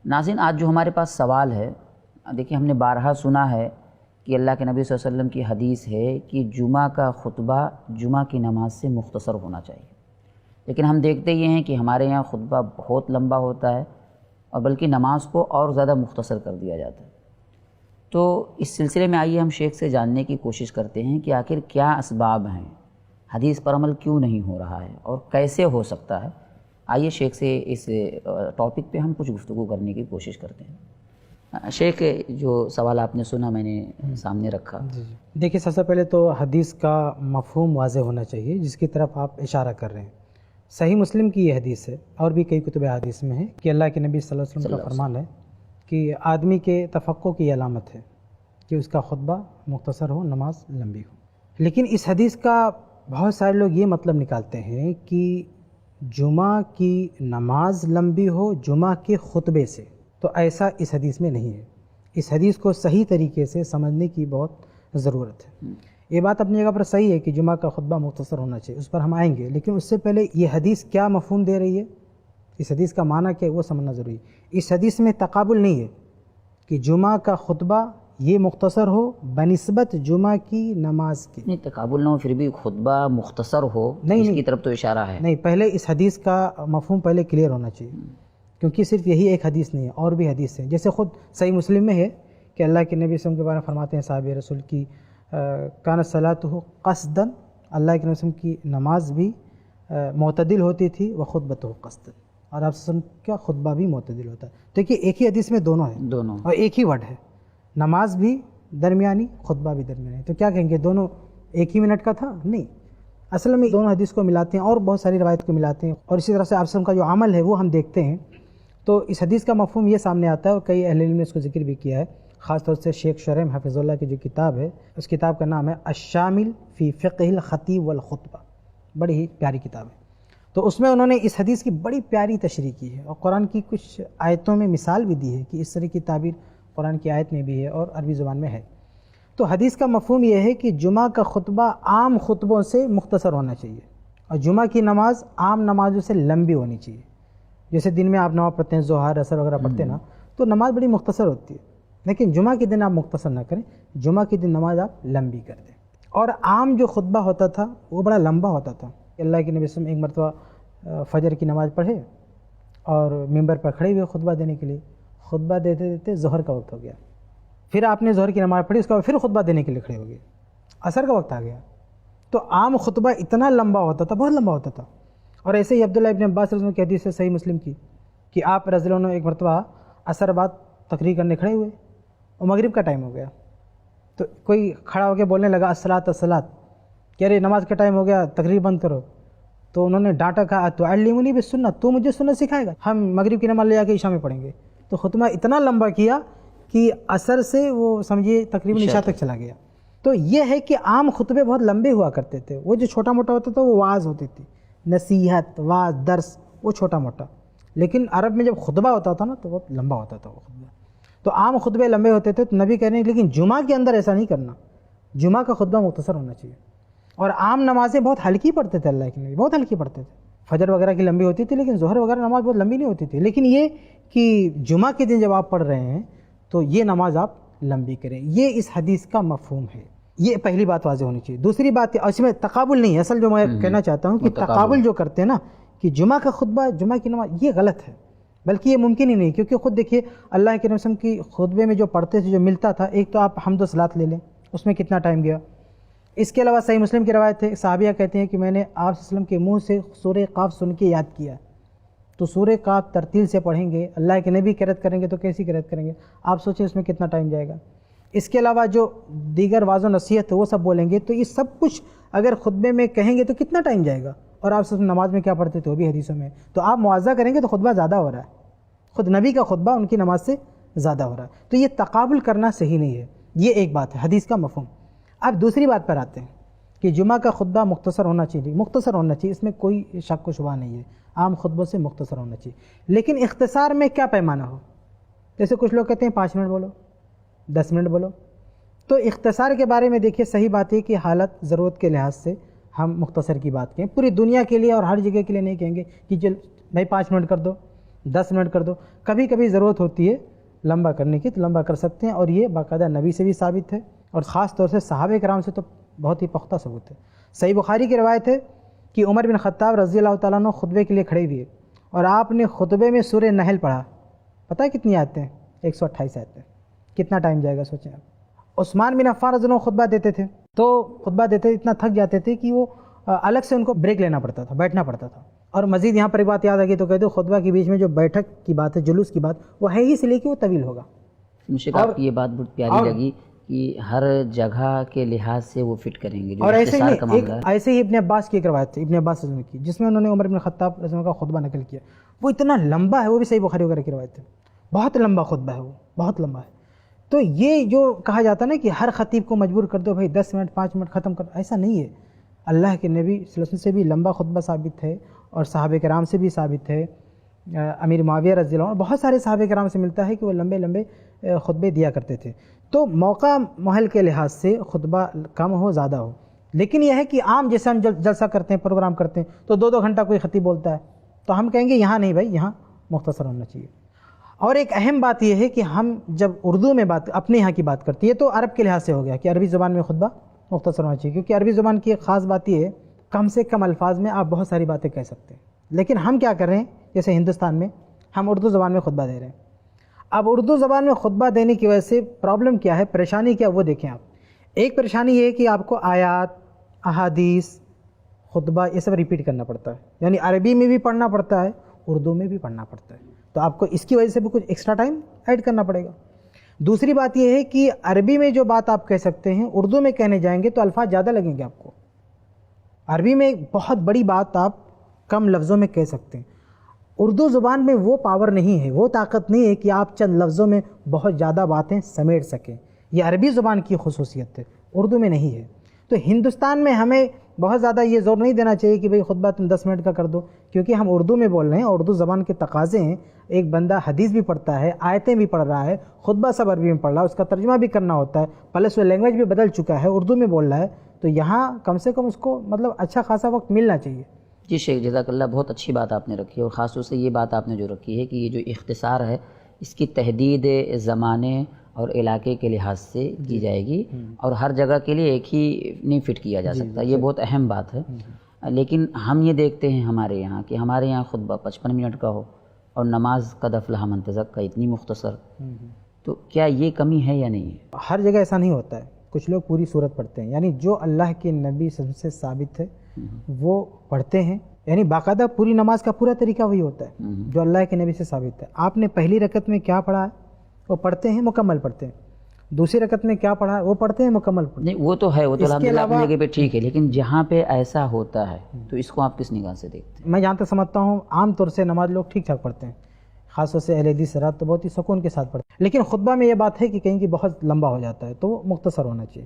ناظرین، آج جو ہمارے پاس سوال ہے، دیکھیں ہم نے بارہا سنا ہے کہ اللہ کے نبی صلی اللہ علیہ وسلم کی حدیث ہے کہ جمعہ کا خطبہ جمعہ کی نماز سے مختصر ہونا چاہیے، لیکن ہم دیکھتے یہ ہیں کہ ہمارے یہاں خطبہ بہت لمبا ہوتا ہے اور بلکہ نماز کو اور زیادہ مختصر کر دیا جاتا ہے۔ تو اس سلسلے میں آئیے ہم شیخ سے جاننے کی کوشش کرتے ہیں کہ آخر کیا اسباب ہیں، حدیث پر عمل کیوں نہیں ہو رہا ہے اور کیسے ہو سکتا ہے۔ آئیے شیخ سے اس ٹاپک پہ ہم کچھ گفتگو کرنے کی کوشش کرتے ہیں۔ شیخ، جو سوال آپ نے سنا میں نے سامنے رکھا۔ دیکھیے، سب سے پہلے تو حدیث کا مفہوم واضح ہونا چاہیے جس کی طرف آپ اشارہ کر رہے ہیں۔ صحیح مسلم کی یہ حدیث ہے اور بھی کئی کتب حدیث میں ہے کہ اللہ کے نبی صلی اللہ علیہ وسلم کا فرمان ہے کہ آدمی کے تفقہ کی علامت ہے کہ اس کا خطبہ مختصر ہو، نماز لمبی ہو۔ لیکن اس حدیث کا بہت سارے لوگ یہ مطلب نکالتے ہیں کہ جمعہ کی نماز لمبی ہو جمعہ کے خطبے سے، تو ایسا اس حدیث میں نہیں ہے۔ اس حدیث کو صحیح طریقے سے سمجھنے کی بہت ضرورت ہے۔ یہ بات اپنی جگہ پر صحیح ہے کہ جمعہ کا خطبہ مختصر ہونا چاہیے، اس پر ہم آئیں گے، لیکن اس سے پہلے یہ حدیث کیا مفہوم دے رہی ہے، اس حدیث کا معنی کیا ہے وہ سمجھنا ضروری ہے۔ اس حدیث میں تقابل نہیں ہے کہ جمعہ کا خطبہ یہ مختصر ہو بنسبت جمعہ کی نماز کے۔ نہیں، تقابل نہ ہو، پھر بھی خطبہ مختصر ہو، اس کی طرف تو اشارہ ہے۔ نہیں، پہلے اس حدیث کا مفہوم پہلے کلیئر ہونا چاہیے، کیونکہ صرف یہی ایک حدیث نہیں ہے، اور بھی حدیث ہیں۔ جیسے خود صحیح مسلم میں ہے کہ اللہ کے نبی صلی اللہ علیہ وسلم کے بارے میں فرماتے ہیں صحابہ رسول کی کانت صلاتہ قصدا، اللہ کے نبی صلی اللہ علیہ وسلم کی نماز بھی معتدل ہوتی تھی، وخطبتہ قصدا، اور آپ صلی اللہ علیہ وسلم کا خطبہ بھی معتدل ہوتا ہے۔ تو کہ ایک ہی حدیث میں دونوں ہیں، دونوں اور ایک ہی ورڈ ہے، نماز بھی درمیانی، خطبہ بھی درمیانی۔ تو کیا کہیں گے دونوں ایک ہی منٹ کا تھا؟ نہیں، اصل میں دونوں حدیث کو ملاتے ہیں اور بہت ساری روایت کو ملاتے ہیں، اور اسی طرح سے آپ صلی اللہ علیہ وسلم کا جو عمل ہے وہ ہم دیکھتے ہیں۔ تو اس حدیث کا مفہوم یہ سامنے آتا ہے، اور کئی اہل علم نے اس کو ذکر بھی کیا ہے، خاص طور سے شیخ شریم حفظ اللہ کی جو کتاب ہے، اس کتاب کا نام ہے الشامل فی فقہ الخطیب والخطبہ، بڑی ہی پیاری کتاب ہے۔ تو اس میں انہوں نے اس حدیث کی بڑی پیاری تشریح کی ہے، اور قرآن کی کچھ آیتوں میں مثال بھی دی ہے کہ اس طرح کی تعبیر قرآن کی آیت میں بھی ہے اور عربی زبان میں ہے۔ تو حدیث کا مفہوم یہ ہے کہ جمعہ کا خطبہ عام خطبوں سے مختصر ہونا چاہیے، اور جمعہ کی نماز عام نمازوں سے لمبی ہونی چاہیے۔ جیسے دن میں آپ نماز پڑھتے ہیں، ظہر عصر وغیرہ پڑھتے ہیں نا، تو نماز بڑی مختصر ہوتی ہے، لیکن جمعہ کے دن آپ مختصر نہ کریں، جمعہ کے دن نماز آپ لمبی کر دیں۔ اور عام جو خطبہ ہوتا تھا وہ بڑا لمبا ہوتا تھا۔ اللہ کے نبی صلی اللہ علیہ وسلم ایک مرتبہ فجر کی نماز پڑھے اور ممبر پر کھڑے ہوئے خطبہ دینے کے لیے، خطبہ دیتے دیتے ظہر کا وقت ہو گیا، پھر آپ نے ظہر کی نماز پڑھی، اس کا پھر خطبہ دینے کے لیے کھڑے ہو گئے، عصر کا وقت آ گیا۔ تو عام خطبہ اتنا لمبا ہوتا تھا، بہت لمبا ہوتا تھا۔ اور ایسے ہی عبداللہ ابن عباس رضی اللہ عنہ کی حدیث ہے صحیح مسلم کی کہ آپ رضی اللہ عنہ ایک مرتبہ عصر بعد تقریر کرنے کھڑے ہوئے اور مغرب کا ٹائم ہو گیا، تو کوئی کھڑا ہو کے بولنے لگا الصلاۃ الصلاۃ، کہ ارے نماز کا ٹائم ہو گیا، تقریر بند کرو۔ تو انہوں نے ڈانٹا، کہا تعلمونی بالسنت، تو مجھے سنت سکھائے گا، ہم مغرب کی نماز لے جا کے عشاء میں پڑھیں گے۔ تو خطبہ اتنا لمبا کیا کہ عصر سے وہ سمجھیے تقریباً عشاء تک چلا گیا۔ تو یہ ہے کہ عام خطبے بہت لمبے ہوا کرتے تھے، وہ جو چھوٹا موٹا ہوتا تھا وہ واعظ ہوتی تھی، نصیحت، واعظ، درس، وہ چھوٹا موٹا۔ لیکن عرب میں جب خطبہ ہوتا تھا نا تو بہت لمبا ہوتا تھا وہ خطبہ۔ تو عام خطبے لمبے ہوتے تھے، تو نبی کہہ رہے ہیں لیکن جمعہ کے اندر ایسا نہیں کرنا، جمعہ کا خطبہ مختصر ہونا چاہیے۔ اور عام نمازیں بہت ہلکی پڑھتے تھے، اللہ کے نبی بہت ہلکی پڑھتے تھے، فجر وغیرہ کی لمبی ہوتی تھی، لیکن ظہر وغیرہ نماز بہت لمبی نہیں ہوتی تھی۔ لیکن یہ کہ جمعہ کے دن جب آپ پڑھ رہے ہیں تو یہ نماز آپ لمبی کریں، یہ اس حدیث کا مفہوم ہے۔ یہ پہلی بات واضح ہونی چاہیے۔ دوسری بات، اس میں تقابل نہیں ہے، اصل جو میں کہنا چاہتا ہوں کہ تقابل جو کرتے ہیں نا کہ جمعہ کا خطبہ جمعہ کی نماز، یہ غلط ہے، بلکہ یہ ممکن ہی نہیں، کیونکہ خود دیکھیے اللہ کے نبی صلی اللہ علیہ وسلم کی خطبے میں جو پڑھتے تھے، جو ملتا تھا، ایک تو آپ حمد و صلات لے لیں، اس میں کتنا ٹائم گیا۔ اس کے علاوہ صحیح مسلم کی روایت ہے، صحابیہ کہتے ہیں کہ میں نے آپ صلی اللہ علیہ وسلم کے منہ سے سورہ قاف سن کے یاد کیا۔ تو سورہ قاف ترتیل سے پڑھیں گے، اللہ کے نبی قرأت کریں گے تو کیسی قرأت کریں گے، آپ سوچیں اس میں کتنا ٹائم جائے گا۔ اس کے علاوہ جو دیگر واعظ و نصیحت ہے وہ سب بولیں گے، تو یہ سب کچھ اگر خطبے میں کہیں گے تو کتنا ٹائم جائے گا۔ اور آپ سب نماز میں کیا پڑھتے تھے وہ بھی حدیثوں میں، تو آپ موازنہ کریں گے تو خطبہ زیادہ ہو رہا ہے، خود نبی کا خطبہ ان کی نماز سے زیادہ ہو رہا ہے۔ تو یہ تقابل کرنا صحیح نہیں ہے، یہ ایک بات ہے حدیث کا مفہوم۔ اب دوسری بات پر آتے ہیں کہ جمعہ کا خطبہ مختصر ہونا چاہیے، مختصر ہونا چاہیے، اس میں کوئی شک و شبہ نہیں ہے، عام خطبوں سے مختصر ہونا چاہیے، لیکن اختصار میں کیا پیمانہ ہو۔ جیسے کچھ لوگ کہتے ہیں 5 منٹ بولو، 10 منٹ بولو، تو اختصار کے بارے میں دیکھیے صحیح بات ہے کہ حالت ضرورت کے لحاظ سے ہم مختصر کی بات کہیں، پوری دنیا کے لیے اور ہر جگہ کے لیے نہیں کہیں گے کہ چل بھائی 5 منٹ کر دو، 10 منٹ کر دو. کبھی کبھی ضرورت ہوتی ہے لمبا کرنے کی تو لمبا کر سکتے ہیں, اور یہ باقاعدہ نبی سے بھی ثابت ہے اور خاص طور سے صحابہ کرام سے تو بہت ہی پختہ ثبوت ہے. صحیح بخاری کی روایت ہے کہ عمر بن خطاب رضی اللہ تعالیٰ عنہ خطبے کے لیے کھڑے ہوئے اور آپ نے خطبے میں سورہ نحل پڑھا. پتہ ہے کتنی آیتیں ہیں؟ 128 آیتیں. کتنا ٹائم جائے گا سوچیں آپ. عثمان بن عفان رضی اللہ عنہ خطبہ دیتے تھے تو خطبہ دیتے اتنا تھک جاتے تھے کہ وہ الگ سے ان کو بریک لینا پڑتا تھا, بیٹھنا پڑتا تھا. اور مزید یہاں پر ایک بات یاد آ گئی تو کہتے ہو خطبہ کے بیچ میں جو بیٹھک کی بات ہے, جلوس کی بات, وہ ہے ہی اس لیے کہ وہ طویل ہوگا. مجھے آپ کی یہ بات بہت پیاری لگی کہ ہر جگہ کے لحاظ سے وہ فٹ کریں گے. اور ایسے ہی ابن عباس کی ایک روایت تھی, ابن عباس رضی اللہ عنہ کی, جس میں انہوں نے عمر بن خطاب رضی اللہ عنہ کا خطبہ نقل کیا. وہ اتنا لمبا ہے, وہ بھی صحیح بخاری وغیرہ کی روایت ہے, بہت لمبا خطبہ ہے, وہ بہت لمبا ہے. تو یہ جو کہا جاتا ہے نا کہ ہر خطیب کو مجبور کر دو بھائی 10 منٹ 5 منٹ ختم کر, ایسا نہیں ہے. اللہ کے نبی صلی اللہ علیہ وسلم سے بھی لمبا خطبہ ثابت ہے اور صحابہ کرام سے بھی ثابت ہے. امیر معاویہ رضی اللہ عنہ, بہت سارے صحابہ کرام سے ملتا ہے کہ وہ لمبے لمبے خطبے دیا کرتے تھے. تو موقع محل کے لحاظ سے خطبہ کم ہو زیادہ ہو, لیکن یہ ہے کہ عام جیسے ہم جلسہ کرتے ہیں, پروگرام کرتے ہیں, تو 2 گھنٹہ کوئی خطیب بولتا ہے تو ہم کہیں گے یہاں نہیں بھائی, یہاں مختصر ہونا چاہیے. اور ایک اہم بات یہ ہے کہ ہم جب اردو میں بات اپنے یہاں کی بات کرتی ہے تو عرب کے لحاظ سے ہو گیا کہ عربی زبان میں خطبہ مختصر ہونا چاہیے, کیونکہ عربی زبان کی ایک خاص بات یہ ہے کم سے کم الفاظ میں آپ بہت ساری باتیں کہہ سکتے ہیں. لیکن ہم کیا کر رہے ہیں, جیسے ہندوستان میں ہم اردو زبان میں خطبہ دے رہے ہیں. اب اردو زبان میں خطبہ دینے کی وجہ سے پرابلم کیا ہے, پریشانی کیا, وہ دیکھیں آپ. ایک پریشانی یہ ہے کہ آپ کو آیات, احادیث, خطبہ یہ سب ریپیٹ کرنا پڑتا ہے, یعنی عربی میں بھی پڑھنا پڑتا ہے, اردو میں بھی پڑھنا پڑتا ہے. تو آپ کو اس کی وجہ سے بھی کچھ ایکسٹرا ٹائم ایڈ کرنا پڑے گا. دوسری بات یہ ہے کہ عربی میں جو بات آپ کہہ سکتے ہیں اردو میں کہنے جائیں گے تو الفاظ زیادہ لگیں گے آپ کو. عربی میں ایک بہت بڑی بات آپ کم لفظوں میں کہہ سکتے ہیں. اردو زبان میں وہ پاور نہیں ہے, وہ طاقت نہیں ہے کہ آپ چند لفظوں میں بہت زیادہ باتیں سمیٹ سکیں. یہ عربی زبان کی خصوصیت ہے, اردو میں نہیں ہے. تو ہندوستان میں ہمیں بہت زیادہ یہ زور نہیں دینا چاہیے کہ بھئی خطبہ تم 10 منٹ کا کر دو, کیونکہ ہم اردو میں بول رہے ہیں, اردو زبان کے تقاضے ہیں. ایک بندہ حدیث بھی پڑھتا ہے, آیتیں بھی پڑھ رہا ہے, خطبہ سب عربی میں پڑھ رہا ہے, اس کا ترجمہ بھی کرنا ہوتا ہے, پلس وہ لینگویج بھی بدل چکا ہے, اردو میں بول رہا ہے. تو یہاں کم سے کم اس کو مطلب اچھا خاصا وقت ملنا چاہیے. جی شیخ, جزاک اللہ, بہت اچھی بات آپ نے رکھی, اور خاص طور سے یہ بات آپ نے جو رکھی ہے کہ یہ جو اختصار ہے اس کی تحدید زمانے اور علاقے کے لحاظ سے کی جائے گی, اور ہر جگہ کے لیے ایک ہی نہیں فٹ کیا جا سکتا. یہ بہت اہم بات ہے. لیکن ہم یہ دیکھتے ہیں ہمارے یہاں کہ ہمارے یہاں خطبہ 55 منٹ کا ہو اور نماز قد افلح من تزکیٰ اتنی مختصر. تو کیا یہ کمی ہے یا نہیں ہے؟ ہر جگہ ایسا نہیں ہوتا ہے. کچھ لوگ پوری صورت پڑھتے ہیں, یعنی جو اللہ کے نبی صلی اللہ علیہ وسلم سے ثابت ہے وہ پڑھتے ہیں, یعنی باقاعدہ پوری نماز کا پورا طریقہ وہی ہوتا ہے جو اللہ کے نبی سے ثابت ہے. آپ نے پہلی رکعت میں کیا پڑھا ہے وہ پڑھتے ہیں, مکمل پڑھتے ہیں. دوسری رکعت میں کیا پڑھا ہے وہ پڑھتے ہیں, مکمل پڑھتے ہیں. نہیں وہ تو ہے, وہ تو الحمدللہ اپنی جگہ پہ ٹھیک ہے, لیکن جہاں پہ ایسا ہوتا ہے تو اس کو آپ کس نگاہ سے دیکھتے ہیں؟ میں جہاں تک سمجھتا ہوں عام طور سے نماز لوگ ٹھیک ٹھاک پڑھتے ہیں, خاص طور سے اہل حدیث حضرات تو بہت ہی سکون کے ساتھ پڑھتے ہیں. لیکن خطبہ میں یہ بات ہے کہ کہیں کہ بہت لمبا ہو جاتا ہے تو وہ مختصر ہونا چاہیے.